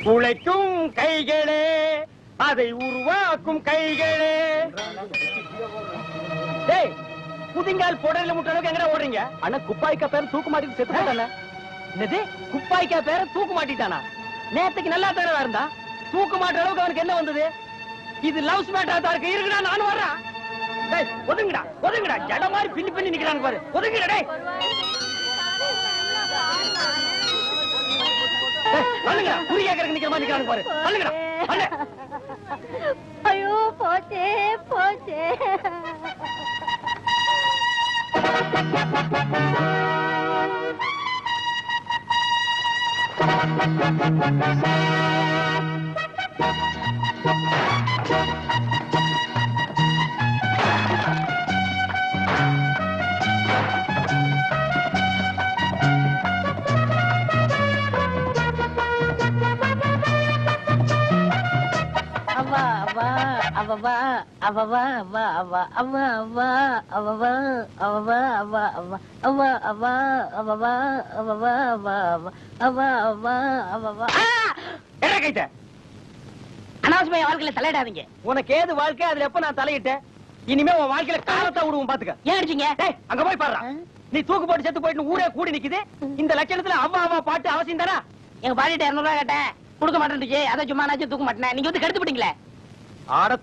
உழைக்கும் கைகளே, அதை உருவாக்கும் கைகளே. டேய், புதிங்கால் புடல முட்ட அளவுக்கு எங்கடா ஓடுறீங்க? அண்ணா குப்பாய்க்கா பேர தூக்கு மாட்டிட்டு செத்து போட்டானே. என்னது குப்பாய்க்கா பேர தூக்கு மாட்டிட்டானா? நேத்துக்கு நல்லா தானே இருந்தா, தூக்கு மாட்டுற அளவுக்கு அவனுக்கு என்ன வந்தது? இது லவ்ஸ் மேட்டரா தான் இருக்கு. இருக்குடா, நானும் வர்றேன். டேய் ஒதுங்கடா, ஒதுங்கடா. ஜட மாதிரி பின்னி பின்னி நிக்கிறான் பாரு. ஒதுங்கடா டேய். பண்ணுங்கடா, குறி கேக்குறதுக்கு நிக்கிற மாதிரி நிக்கிறான் பாரு. பண்ணுங்கடா, பண்ணு. ஐயோ போச்சே போச்சே. அவவா அவவா அவவா அவவா அவவா அவவா அவவா அவவா அவவா அவவா அவவா அவவா அவவா அவவா அவவா. என்ன கைட்ட அனாவசியமா வாழ்க்கையில தலையிடாதீங்க. உனக்கு ஏது வாழ்க்கை? அதுல எப்ப நான் தலையிட்டேன்? இனிமே உன் வாழ்க்கையில காலத்தா விடுவோம் பாத்துக்க. ஏன் அடிச்சீங்க? டேய் அங்க போய் பாருடா. நீ தூக்கு போட்டு செத்து போயிட்டு ஊரே கூடி நிக்குது. இந்த லட்சணத்துல அவ்வா அவ்வா பாட்டு அவசியம் தானா? எங்க பாடிட்ட 200 ரூபாய் கேட்டேன், கொடுக்க மாட்டேன்னுச்சு. அதை சும்மா நாச்சும் தூக்க மாட்டேன். நீங்க வந்து கெடுத்து விட்டீங்களே. ஆட